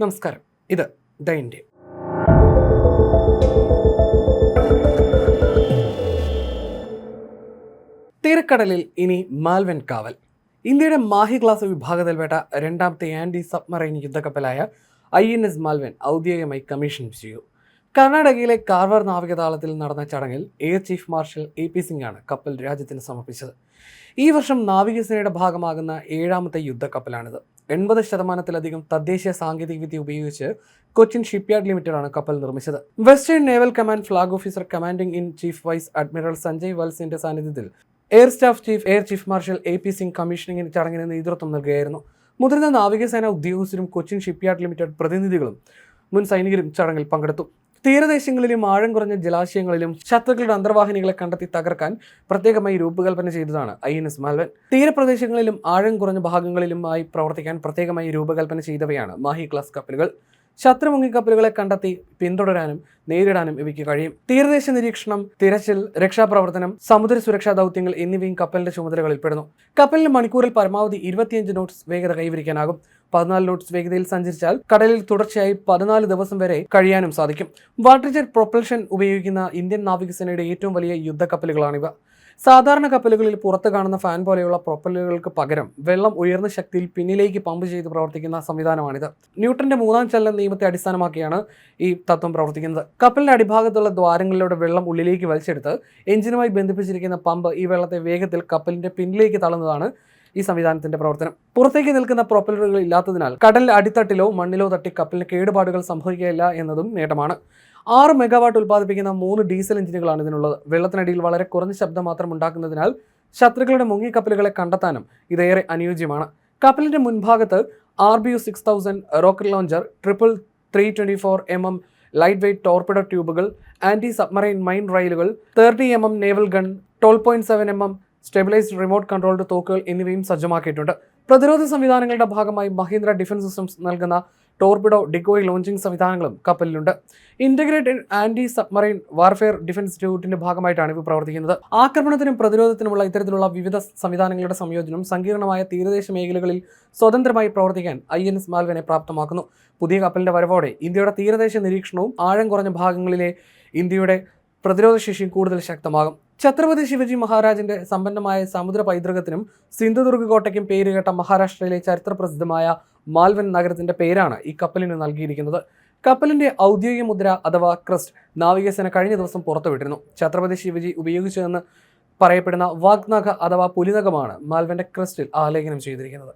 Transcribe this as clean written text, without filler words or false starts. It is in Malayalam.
നമസ്കാരം, ഇത് ദ ഇന്ത്യ. തീരക്കടലിൽ ഇനി മാൽവൻ കാവൽ. ഇന്ത്യയുടെ മാഹി ക്ലാസ് വിഭാഗത്തിൽപ്പെട്ട രണ്ടാമത്തെ ആന്റി സബ്മറൈൻ യുദ്ധക്കപ്പലായ INS മാൽവൻ ഔദ്യോഗികമായി കമ്മീഷൻ ചെയ്തു. കർണാടകയിലെ കാർവാർ നാവികതാളത്തിൽ നടന്ന ചടങ്ങിൽ air chief marshal AP Singh ആണ് കപ്പൽ രാജ്യത്തിന് സമർപ്പിച്ചത്. ഈ വർഷം നാവികസേനയുടെ ഭാഗമാകുന്ന 7ാമത്തെ യുദ്ധക്കപ്പലാണിത്. 80% തദ്ദേശീയ സാങ്കേതികവിദ്യ ഉപയോഗിച്ച് കൊച്ചിൻ ഷിപ്പ്യാർഡ് ലിമിറ്റഡാണ് കപ്പൽ നിർമ്മിച്ചത്. Western naval command flag officer commanding in chief vice admiral Sanjay വത്സിന്റെ സാന്നിധ്യത്തിൽ air staff chief air chief marshal AP Singh commissioning ചടങ്ങിന് നേതൃത്വം നൽകുകയായിരുന്നു. മുതിർന്ന നാവികസേന ഉദ്യോഗസ്ഥരും കൊച്ചിൻ ഷിപ്പ്യാർഡ് ലിമിറ്റഡ് പ്രതിനിധികളും മുൻ സൈനികരും ചടങ്ങിൽ പങ്കെടുത്തു. തീരദേശങ്ങളിലും ആഴം കുറഞ്ഞ ജലാശയങ്ങളിലും ശത്രുക്കളുടെ അന്തർവാഹിനികളെ കണ്ടെത്തി തകർക്കാൻ പ്രത്യേകമായി രൂപകൽപ്പന ചെയ്തതാണ് INS മാൽവൻ. തീരപ്രദേശങ്ങളിലും ആഴം കുറഞ്ഞ ഭാഗങ്ങളിലുമായി പ്രവർത്തിക്കാൻ പ്രത്യേകമായി രൂപകൽപ്പന ചെയ്തവയാണ് മാഹി ക്ലാസ് കപ്പലുകൾ. ശത്രുമുങ്ങി കപ്പലുകളെ കണ്ടെത്തി പിന്തുടരാനും നേരിടാനും ഇവയ്ക്ക് കഴിയും. തീരദേശ നിരീക്ഷണം, തിരച്ചിൽ, രക്ഷാപ്രവർത്തനം, സമുദ്ര സുരക്ഷാ ദൗത്യങ്ങൾ എന്നിവയും കപ്പലിന്റെ ചുമതലകളിൽ പെടുന്നു. കപ്പലിന് മണിക്കൂറിൽ പരമാവധി 25 നോട്ട്സ് വേഗത കൈവരിക്കാനാകും. 14 നോട്ട്സ് വേഗതയിൽ സഞ്ചരിച്ചാൽ കടലിൽ തുടർച്ചയായി 14 ദിവസം വരെ കഴിയാനും സാധിക്കും. വാട്ടർ ജെറ്റ് പ്രൊപ്പൽഷൻ ഉപയോഗിക്കുന്ന ഇന്ത്യൻ നാവികസേനയുടെ ഏറ്റവും വലിയ യുദ്ധക്കപ്പലുകളാണിവ. സാധാരണ കപ്പലുകളിൽ പുറത്ത് കാണുന്ന ഫാൻ പോലെയുള്ള പ്രൊപ്പല്ലറുകൾക്ക് പകരം വെള്ളം ഉയർന്ന ശക്തിയിൽ പിന്നിലേക്ക് പമ്പ് ചെയ്ത് പ്രവർത്തിക്കുന്ന സംവിധാനമാണിത്. ന്യൂട്ടന്റെ 3ാം ചലന നിയമത്തെ അടിസ്ഥാനമാക്കിയാണ് ഈ തത്വം പ്രവർത്തിക്കുന്നത്. കപ്പലിന്റെ അടിഭാഗത്തുള്ള ദ്വാരങ്ങളിലൂടെ വെള്ളം ഉള്ളിലേക്ക് വലിച്ചെടുത്ത് എഞ്ചിനുമായി ബന്ധിപ്പിച്ചിരിക്കുന്ന പമ്പ് ഈ വെള്ളത്തെ വേഗത്തിൽ കപ്പലിന്റെ പിന്നിലേക്ക് തള്ളുന്നതാണ് ഈ സംവിധാനത്തിന്റെ പ്രവർത്തനം. പുറത്തേക്ക് നിൽക്കുന്ന പ്രൊപ്പല്ലറുകൾ ഇല്ലാത്തതിനാൽ കടലിൽ അടിത്തട്ടിലോ മണ്ണിലോ തട്ടി കപ്പലിന് കേടുപാടുകൾ സംഭവിക്കുകയില്ല എന്നതും നേട്ടമാണ്. 6 മെഗാവാട്ട് ഉൽപ്പാദിപ്പിക്കുന്ന 3 ഡീസൽ എഞ്ചിനുകളാണ് ഇതിനുള്ളത്. വെള്ളത്തിനടിയിൽ വളരെ കുറഞ്ഞ ശബ്ദം മാത്രം ഉണ്ടാക്കുന്നതിനാൽ ശത്രുക്കളുടെ മുങ്ങിക്കപ്പലുകളെ കണ്ടെത്താനും ഇതേറെ അനുയോജ്യമാണ്. കപ്പലിന്റെ മുൻഭാഗത്ത് RBU 6000 rocket launcher, 324mm light weight torpedo ട്യൂബുകൾ, ആന്റി സബ്മറൈൻ മൈൻ റൈലുകൾ, 30mm naval gun, 12.7mm stabilised remote controlled തോക്കുകൾ എന്നിവയും സജ്ജമാക്കിയിട്ടുണ്ട്. പ്രതിരോധ സംവിധാനങ്ങളുടെ ഭാഗമായി മഹീന്ദ്ര ഡിഫൻസ് സിസ്റ്റംസ് നൽകുന്ന ടോർപിഡോ ഡിക്കോയ് ലോഞ്ചിങ് സംവിധാനങ്ങളും കപ്പലിലുണ്ട്. Integrated anti submarine warfare defence ഇൻസ്റ്റിറ്റ്യൂട്ടിന്റെ ഭാഗമായിട്ടാണ് ഇവ പ്രവർത്തിക്കുന്നത്. ആക്രമണത്തിനും പ്രതിരോധത്തിനുമുള്ള ഇത്തരത്തിലുള്ള വിവിധ സംവിധാനങ്ങളുടെ സംയോജനം സങ്കീർണമായ തീരദേശ മേഖലകളിൽ സ്വതന്ത്രമായി പ്രവർത്തിക്കാൻ INS മാൽവനെ പ്രാപ്തമാക്കുന്നു. പുതിയ കപ്പലിന്റെ വരവോടെ ഇന്ത്യയുടെ തീരദേശ നിരീക്ഷണവും ആഴം കുറഞ്ഞ ഭാഗങ്ങളിലെ ഇന്ത്യയുടെ പ്രതിരോധ ശേഷിയും കൂടുതൽ ശക്തമാകും. ഛത്രപതി ശിവജി മഹാരാജിന്റെ സമ്പന്നമായ സമുദ്ര പൈതൃകത്തിനും സിന്ധുദുർഗ് കോട്ടയ്ക്കും പേരുകേട്ട മഹാരാഷ്ട്രയിലെ ചരിത്രപ്രസിദ്ധമായ മാൽവൻ നഗരത്തിന്റെ പേരാണ് ഈ കപ്പലിന് നൽകിയിരിക്കുന്നത്. കപ്പലിന്റെ ഔദ്യോഗിക മുദ്ര അഥവാ ക്രസ്റ്റ് നാവികസേന കഴിഞ്ഞ ദിവസം പുറത്തുവിട്ടിരുന്നു. ഛത്രപതി ശിവജി ഉപയോഗിച്ചതെന്ന് പറയപ്പെടുന്ന വാഗ്നഖ അഥവാ പുലിനഖമാണ് മാൽവന്റെ ക്രസ്റ്റിൽ ആലേഖനം ചെയ്തിരിക്കുന്നത്.